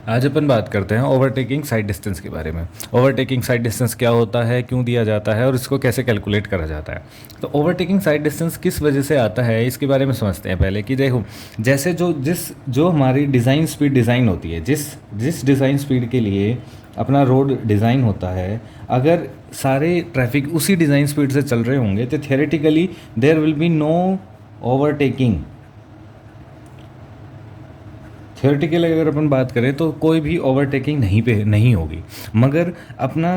आज अपन बात करते हैं ओवरटेकिंग साइड डिस्टेंस के बारे में। ओवरटेकिंग साइड डिस्टेंस क्या होता है, क्यों दिया जाता है और इसको कैसे कैलकुलेट करा जाता है। तो ओवरटेकिंग साइड डिस्टेंस किस वजह से आता है इसके बारे में समझते हैं पहले कि देखो, जैसे जो हमारी डिज़ाइन स्पीड डिज़ाइन होती है, जिस जिस डिज़ाइन स्पीड के लिए अपना रोड डिज़ाइन होता है, अगर सारे ट्रैफिक उसी डिज़ाइन स्पीड से चल रहे होंगे तो theoretically there will be no overtaking. Theoretically अगर अपन बात करें तो कोई भी ओवरटेकिंग नहीं होगी। मगर अपना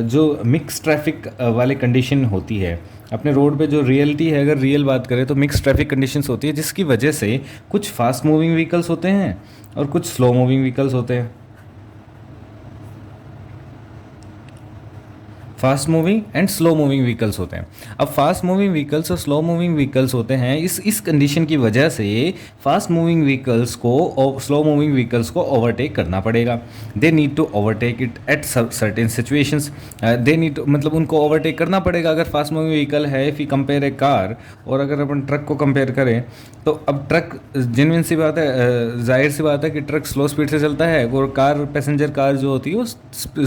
जो मिक्स ट्रैफिक वाले कंडीशन होती है अपने रोड पे, जो रियलिटी है, अगर रियल बात करें तो मिक्स ट्रैफिक कंडीशंस होती है, जिसकी वजह से कुछ फास्ट मूविंग व्हीकल्स होते हैं और कुछ स्लो मूविंग व्हीकल्स होते हैं। Fast moving and slow moving vehicles होते हैं। अब फास्ट मूविंग व्हीकल्स और स्लो मूविंग व्हीकल्स होते हैं, इस कंडीशन की वजह से फास्ट मूविंग व्हीकल्स को और स्लो मूविंग व्हीकल्स को ओवरटेक करना पड़ेगा। They need to overtake it at certain situations. They need मतलब उनको ओवरटेक करना पड़ेगा। अगर फास्ट मूविंग व्हीकल है, if you compare a car, और अगर अपन ट्रक को कंपेयर करें तो अब ट्रक जेन्युइन सी बात है, जाहिर सी बात है कि ट्रक स्लो स्पीड से चलता है और कार, पैसेंजर कार जो होती है वो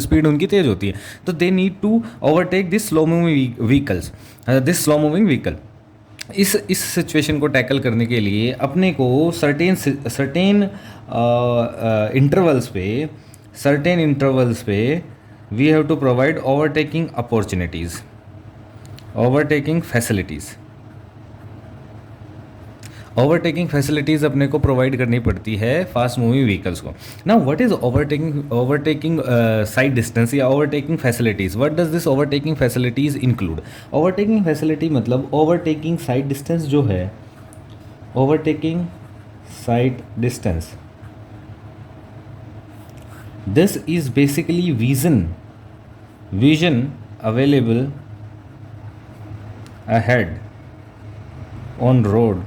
स्पीड उनकी तेज़ होती है। तो they need to overtake this slow moving vehicles, this slow moving vehicle. इस सिचुएशन को टैकल करने के लिए अपने को सर्टेन इंटरवल्स पे we have to provide overtaking opportunities, overtaking facilities. Overtaking facilities अपने को प्रोवाइड करनी पड़ती है फास्ट मूविंग व्हीकल्स को। Now what is overtaking sight distance या overtaking facilities? What does this overtaking facilities include? Overtaking facility मतलब overtaking sight distance जो है, overtaking sight distance, this is basically vision available ahead on road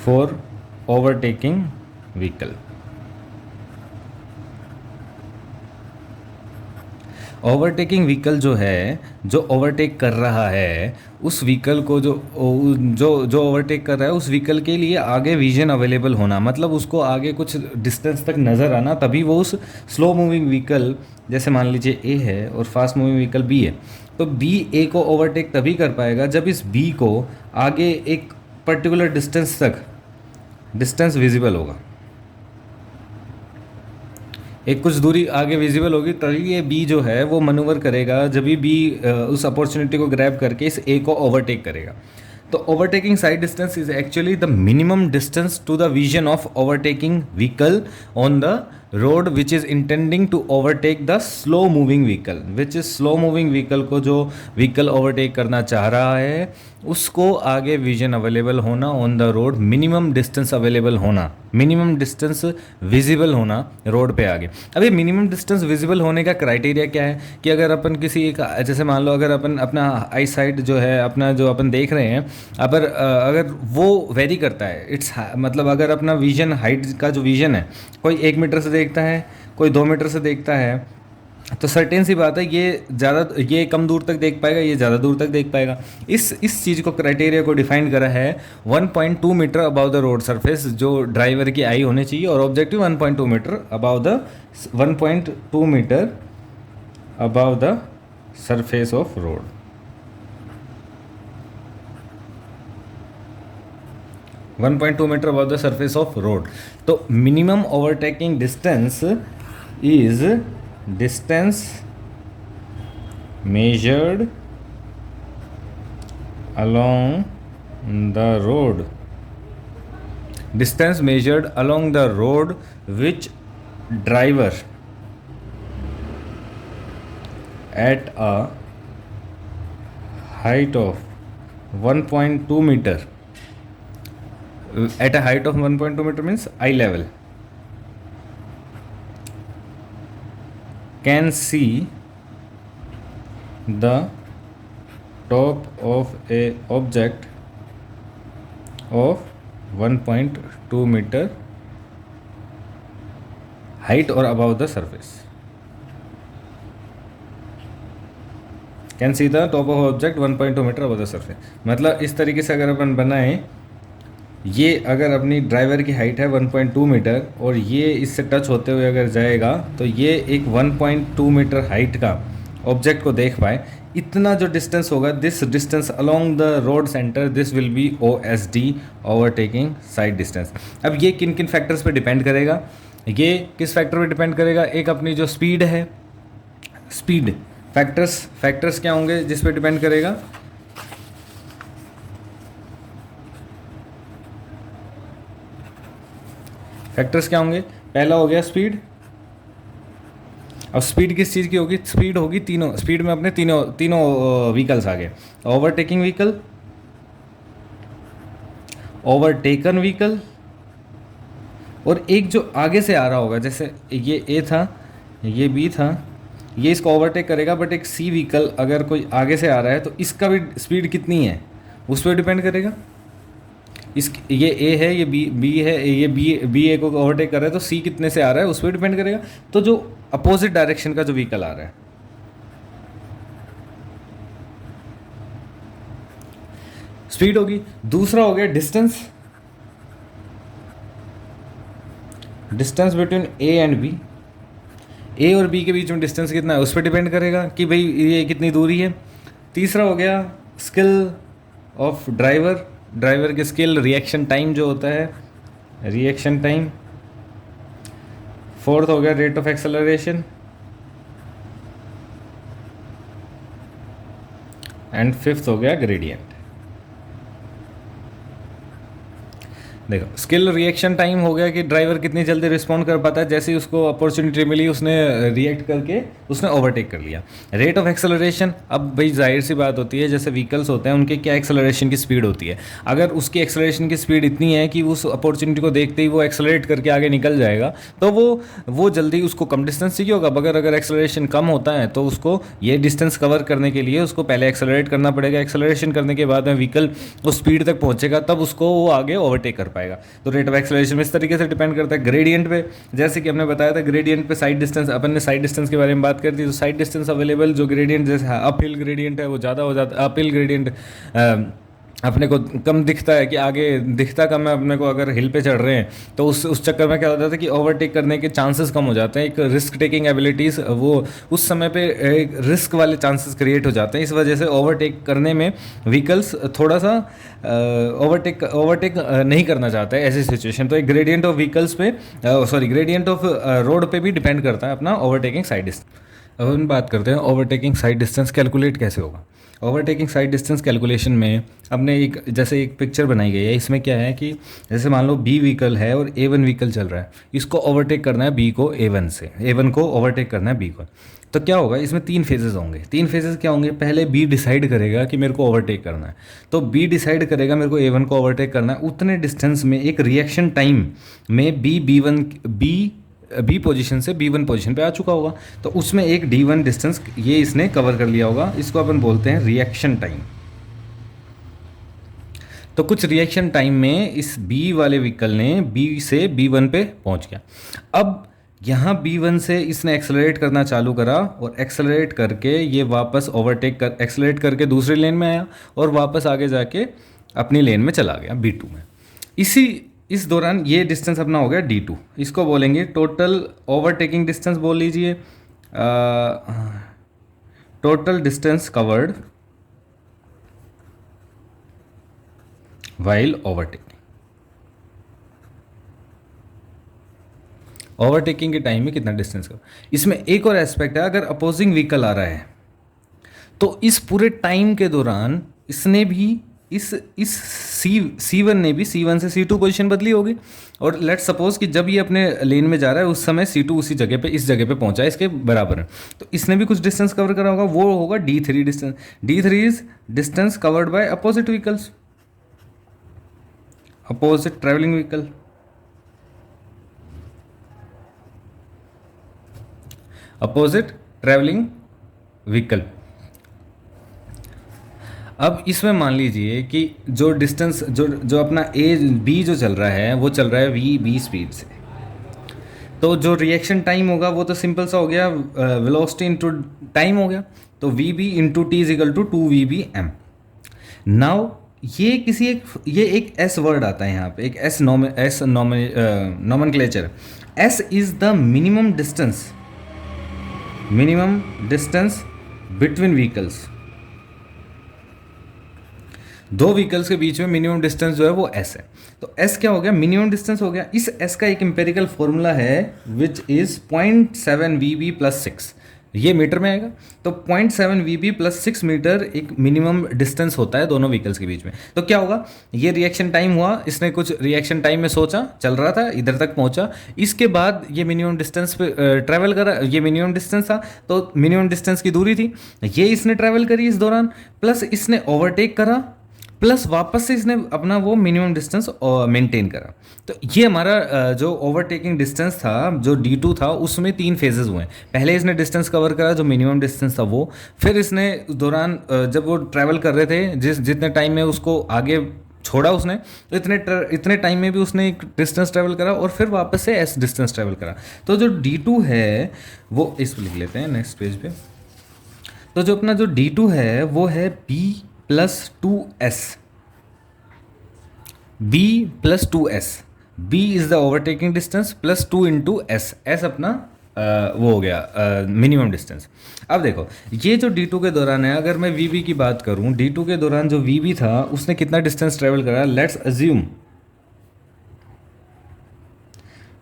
for overtaking vehicle. Overtaking vehicle जो है, जो overtake कर रहा है, उस व्हीकल को जो जो जो ओवरटेक कर रहा है उस व्हीकल के लिए आगे विजन अवेलेबल होना, मतलब उसको आगे कुछ डिस्टेंस तक नज़र आना, तभी वो उस स्लो मूविंग व्हीकल, जैसे मान लीजिए ए है और फास्ट मूविंग व्हीकल बी है, तो बी ए को ओवरटेक तभी कर पाएगा जब इस बी को आगे एक पर्टिकुलर डिस्टेंस विजिबल होगा, एक कुछ दूरी आगे विजिबल होगी, तभी ये बी जो है वो मनूवर करेगा, जब भी बी उस अपॉर्चुनिटी को ग्रैब करके इस ए को ओवरटेक करेगा। तो overtaking sight distance is actually the minimum distance to the vision of overtaking vehicle on the road which is intending to overtake the slow moving vehicle, which is slow moving vehicle को जो vehicle overtake करना चाह रहा है उसको आगे vision available होना on the road, minimum distance available होना, मिनिमम डिस्टेंस विजिबल होना रोड पे आगे। अब ये मिनिमम डिस्टेंस विजिबल होने का क्राइटेरिया क्या है कि अगर अपन किसी एक, जैसे मान लो अगर अपन अपना आई साइट जो है, अपना जो अपन देख रहे हैं, अगर वो वेरी करता है, इट्स मतलब अगर अपना विजन हाइट का जो विजन है, कोई 1 मीटर से देखता है, कोई 2 मीटर से देखता है, तो सर्टेन सी बात है ये कम दूर तक देख पाएगा, ये ज़्यादा दूर तक देख पाएगा। इस चीज़ को, क्राइटेरिया को डिफाइन करा है 1.2 metre above the road surface, जो ड्राइवर की आई होनी चाहिए, और objective 1.2 metre above the 1.2 metre above the surface of road. One 1.2 metre above the surface of road. तो minimum overtaking distance is distance measured along the road, distance measured along the road which driver at a height of 1.2 meter, at a height of 1.2 meter means eye level, can see the top of a object of 1.2 meter height or above the surface, can see the top of object 1.2 metre above the surface. मतलब इस तरीके से अगर अपन बनाएं ये अगर अपनी driver की हाइट है 1.2 मीटर और ये इससे टच होते हुए अगर जाएगा तो ये एक 1.2 मीटर हाइट का ऑब्जेक्ट को देख पाए, इतना जो डिस्टेंस होगा, this distance along the road centre, this will be OSD, overtaking sight distance. अब ये किन किन फैक्टर्स पे डिपेंड करेगा? ये किस फैक्टर पे डिपेंड करेगा? एक अपनी जो स्पीड है, स्पीड फैक्टर्स क्या होंगे जिस पे डिपेंड करेगा? फैक्टर्स क्या होंगे? पहला हो गया स्पीड। अब स्पीड किस चीज़ की होगी? स्पीड होगी तीनों, स्पीड में अपने तीनों तीनों व्हीकल्स आ गए, ओवरटेकिंग व्हीकल, ओवरटेकन व्हीकल, और एक जो आगे से आ रहा होगा, जैसे ये ए था, ये बी था, ये इसको ओवरटेक करेगा, बट एक सी व्हीकल अगर कोई आगे से आ रहा है तो इसका भी स्पीड कितनी है उस पर डिपेंड करेगा। इस ये ए है, ये बी है, ये बी ए को ओवरटेक कर रहा है, तो सी कितने से आ रहा है उस पर डिपेंड करेगा। तो जो अपोजिट डायरेक्शन का जो व्हीकल आ रहा है, स्पीड होगी। दूसरा हो गया distance, distance between A and B, A और बी के बीच में डिस्टेंस कितना है उस पर डिपेंड करेगा कि भाई ये कितनी दूरी है। तीसरा हो गया स्किल ऑफ ड्राइवर, ड्राइवर की स्किल, रिएक्शन टाइम जो होता है, रिएक्शन टाइम। फोर्थ हो गया rate of acceleration, and fifth हो गया ग्रेडियंट। देखो, स्किल रिएक्शन टाइम हो गया कि ड्राइवर कितनी जल्दी रिस्पॉन्ड कर पाता है, जैसे ही उसको अपॉर्चुनिटी मिली उसने रिएक्ट करके उसने ओवरटेक कर लिया। रेट ऑफ एक्सेलरेशन, अब भाई जाहिर सी बात होती है, जैसे व्हीकल्स होते हैं उनके क्या एक्सेलरेशन की स्पीड होती है, अगर उसकी एक्सेलरेशन की स्पीड इतनी है कि उस अपॉर्चुनिटी को देखते ही वो एक्सेलरेट करके आगे निकल जाएगा, तो वो जल्दी उसको कम डिस्टेंस चाहिए होगा। अगर एक्सेलरेशन कम होता है तो उसको ये डिस्टेंस कवर करने के लिए उसको पहले एक्सेलरेट करना पड़ेगा, एक्सेलरेशन करने के बाद में व्हीकल उस स्पीड तक पहुंचेगा, तब उसको वो आगे ओवरटेक कर पाएगा। तो रेट ऑफ एक्सेलरेशन इस तरीके से डिपेंड करता है। ग्रेडियंट पे, जैसे कि हमने बताया था, ग्रेडियंट पे साइड डिस्टेंस, अपन ने साइड डिस्टेंस के बारे में बात कर दी, तो साइड डिस्टेंस अवेलेबल जो ग्रेडियंट, जैसे अप हिल ग्रेडियंट है वो ज़्यादा हो जाता है, अप हिल ग्रेडियंट अपने को कम दिखता है कि आगे दिखता कम है अपने को अगर हिल पे चढ़ रहे हैं, तो उस चक्कर में क्या होता था कि ओवरटेक करने के चांसेस कम हो जाते हैं। एक रिस्क टेकिंग एबिलिटीज़ वो उस समय पे एक रिस्क वाले चांसेस क्रिएट हो जाते हैं, इस वजह से ओवरटेक करने में व्हीकल्स थोड़ा सा ओवरटेक नहीं करना चाहता है ऐसी सिचुएशन। तो एक ग्रेडियंट ऑफ व्हीकल्स पे, ग्रेडियंट ऑफ रोड पे भी डिपेंड करता है अपना ओवरटेकिंग साइड डिस्टेंस। अब हम बात करते हैं ओवरटेकिंग साइड डिस्टेंस कैलकुलेट कैसे होगा। ओवरटेकिंग साइड डिस्टेंस कैलकुलेशन में हमने एक पिक्चर बनाई गई है, इसमें क्या है कि जैसे मान लो बी व्हीकल है और A1 व्हीकल चल रहा है, इसको ओवरटेक करना है बी को A1 से, A1 को ओवरटेक करना है बी को। तो क्या होगा, इसमें 3 फेजेस होंगे। 3 फेजेस क्या होंगे? पहले बी डिसाइड करेगा कि मेरे को ओवरटेक करना है, तो बी डिसाइड करेगा मेरे को A1 को ओवरटेक करना है, उतने डिस्टेंस में एक रिएक्शन टाइम में बी पोजीशन से B1 पोजीशन पे आ चुका होगा, तो उसमें एक D1 डिस्टेंस ये इसने कवर कर लिया होगा, इसको अपन बोलते हैं रिएक्शन टाइम। तो कुछ रिएक्शन टाइम में इस B वाले व्हीकल ने B से B1 पे पहुंच गया। अब यहाँ B1 से इसने एक्सेलरेट करना चालू करा और एक्सेलरेट करके ये वापस एक्सेलरेट करके दूसरी लेन में आया और वापस आगे जाके अपनी लेन में चला गया B2 में। इस दौरान ये डिस्टेंस अपना हो गया D2, इसको बोलेंगे टोटल ओवरटेकिंग डिस्टेंस बोल लीजिए, total distance covered while overtaking. Overtaking के टाइम में कितना डिस्टेंस कवर। इसमें एक और एस्पेक्ट है, अगर अपोजिंग व्हीकल आ रहा है तो इस पूरे टाइम के दौरान इसने भी इस C1 ने भी C1 से C2 पोजीशन बदली होगी, और लेट्स सपोज कि जब ये अपने लेन में जा रहा है उस समय C2 उसी जगह पे इस जगह पे पहुंचा है, इसके बराबर है, तो इसने भी कुछ डिस्टेंस कवर करा होगा, वो होगा D3 distance. D3 is distance covered by opposite vehicles, opposite travelling vehicle. Opposite travelling vehicle. अब इसमें मान लीजिए कि जो डिस्टेंस जो अपना बी जो चल रहा है वो चल रहा है VB स्पीड से, तो जो रिएक्शन टाइम होगा वो तो सिंपल सा हो गया, वेलोसिटी इनटू टाइम हो गया, तो VB into T is equal to 2VBm। Now ये एक एस वर्ड आता है यहाँ पे, एक S nomenclature. S is the minimum distance between vehicles. दो व्हीकल्स के बीच में मिनिमम डिस्टेंस जो है वो एस है। तो एस क्या हो गया, मिनिमम डिस्टेंस हो गया। इस एस का एक एम्पेरिकल फॉर्मूला है विच इज 0.7 वी प्लस 6, ये मीटर में आएगा। तो 0.7 वी प्लस 6 मीटर एक मिनिमम डिस्टेंस होता है दोनों व्हीकल्स के बीच में। तो क्या होगा, ये रिएक्शन टाइम हुआ, इसने कुछ रिएक्शन टाइम में सोचा, चल रहा था, इधर तक पहुंचा, इसके बाद ये मिनिमम डिस्टेंस पे ट्रैवल करा, ये मिनिमम डिस्टेंस था, तो मिनिमम डिस्टेंस की दूरी थी, ये इसने ट्रैवल करी इस दौरान, प्लस इसने ओवरटेक करा, प्लस वापस से इसने अपना वो मिनिमम डिस्टेंस मेंटेन करा। तो ये हमारा जो ओवरटेकिंग डिस्टेंस था, जो D2 था, उसमें 3 फेजेस हुए। पहले इसने डिस्टेंस कवर करा जो मिनिमम डिस्टेंस था वो, फिर इसने दौरान जब वो ट्रैवल कर रहे थे, जितने टाइम में उसको आगे छोड़ा उसने, तो इतने टाइम में भी उसने एक डिस्टेंस ट्रैवल करा और फिर वापस से एस डिस्टेंस ट्रैवल करा। तो जो D2 है वो इस पर लिख लेते हैं नेक्स्ट पेज पे। तो जो अपना जो D2 है वो है B plus 2s, b plus 2s, b is the overtaking distance plus 2 into S, S अपना वो हो गया मिनिमम डिस्टेंस। अब देखो ये जो D2 के दौरान है, अगर मैं VB की बात करूं, D2 के दौरान जो VB था उसने कितना डिस्टेंस ट्रेवल करा, let's assume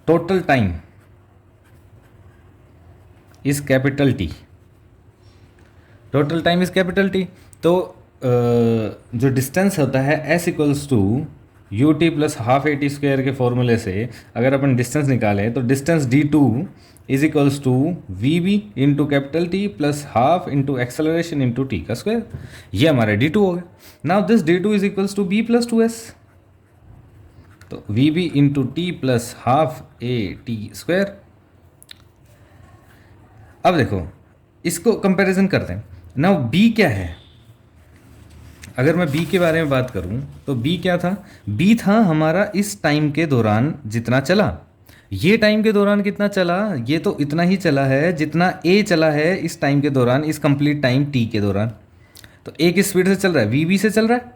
total time is capital T, total time is capital T। तो जो डिस्टेंस होता है S equals to UT plus half AT square के फॉर्मूले से अगर अपन डिस्टेंस निकालें तो distance D2 is equals to VB into capital T plus half into acceleration into T का स्क्वायर, ये हमारा D2 हो गया। Now this D2 is equals to B plus 2S, तो VB into T plus half AT square. अब देखो इसको comparison करते हैं। नाउ B क्या है, अगर मैं B के बारे में बात करूं तो B क्या था, B था हमारा इस टाइम के दौरान जितना चला। ये टाइम के दौरान कितना चला, ये तो इतना ही चला है जितना A चला है इस टाइम के दौरान, इस कंप्लीट टाइम T के दौरान। तो A किस स्पीड से चल रहा है, VB से चल रहा है,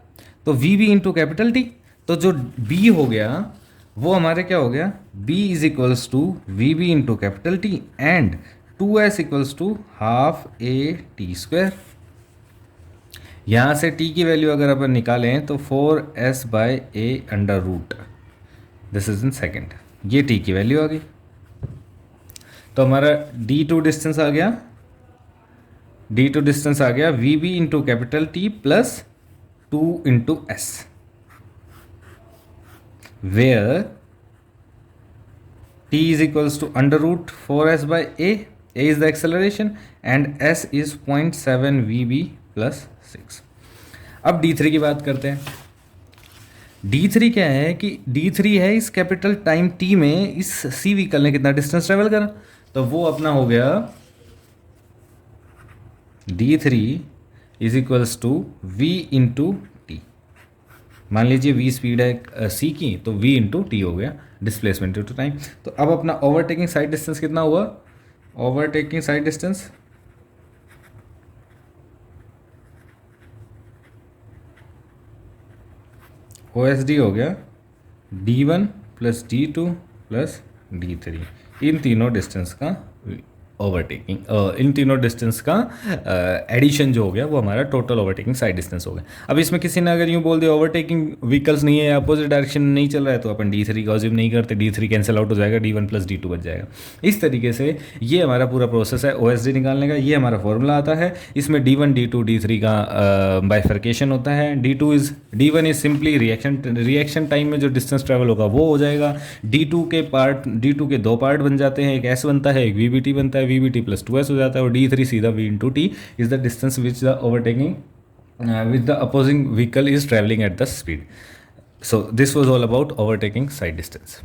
तो VB इंटू कैपिटल T। तो जो B हो गया वो हमारे क्या हो गया, B is equals to VB into capital T and 2S equals to half AT square. यहाँ से T की वैल्यू अगर अपन निकालें तो 4S by A under root, this is in second, ये T की वैल्यू आ गई। तो हमारा D2 डिस्टेंस आ गया, D2 डिस्टेंस आ गया VB into capital T plus 2 into S, where T is equals to under root 4S by A is the acceleration and S is 0.7 VB plus 6। अब D3 की बात करते हैं। D3 क्या है कि D3 है इस कैपिटल टाइम T में इस C व्हीकल ने कितना डिस्टेंस ट्रेवल करा, तो वो अपना हो गया D3 is equals to V into T। मान लीजिए V स्पीड है C की, तो V इंटू T हो गया, डिस्प्लेसमेंट इंटू टाइम। तो अब अपना ओवरटेकिंग साइड डिस्टेंस कितना हुआ, ओवरटेकिंग साइड डिस्टेंस OSD हो गया D1 plus D2 plus D3, इन तीनों डिस्टेंस का ओवरटेकिंग, इन तीनों डिस्टेंस का एडिशन जो हो गया वो हमारा टोटल ओवरटेकिंग साइड डिस्टेंस हो गया। अब इसमें किसी ने अगर यूँ बोल दिया ओवरटेकिंग व्हीकल्स नहीं है, अपोजिट डायरेक्शन नहीं चल रहा है, तो अपन D3 का अज्यूम नहीं करते, D3 कैंसिल आउट हो जाएगा, D1 प्लस D2 बच जाएगा। इस तरीके से ये हमारा पूरा प्रोसेस है OSD निकालने का। ये हमारा फॉर्मूला आता है, इसमें D1 D2 D3 का बाइफर्केशन होता है। D1 is simply reaction time में जो डिस्टेंस ट्रैवल होगा वो हो जाएगा। D2 के 2 पार्ट बन जाते हैं, एक S बनता है, एक VBT बनता है, VBT प्लस 2S हो जाता है, और D3 सीधा V into T is the distance which the overtaking with the opposing vehicle is traveling at the speed. So this was all about overtaking side distance.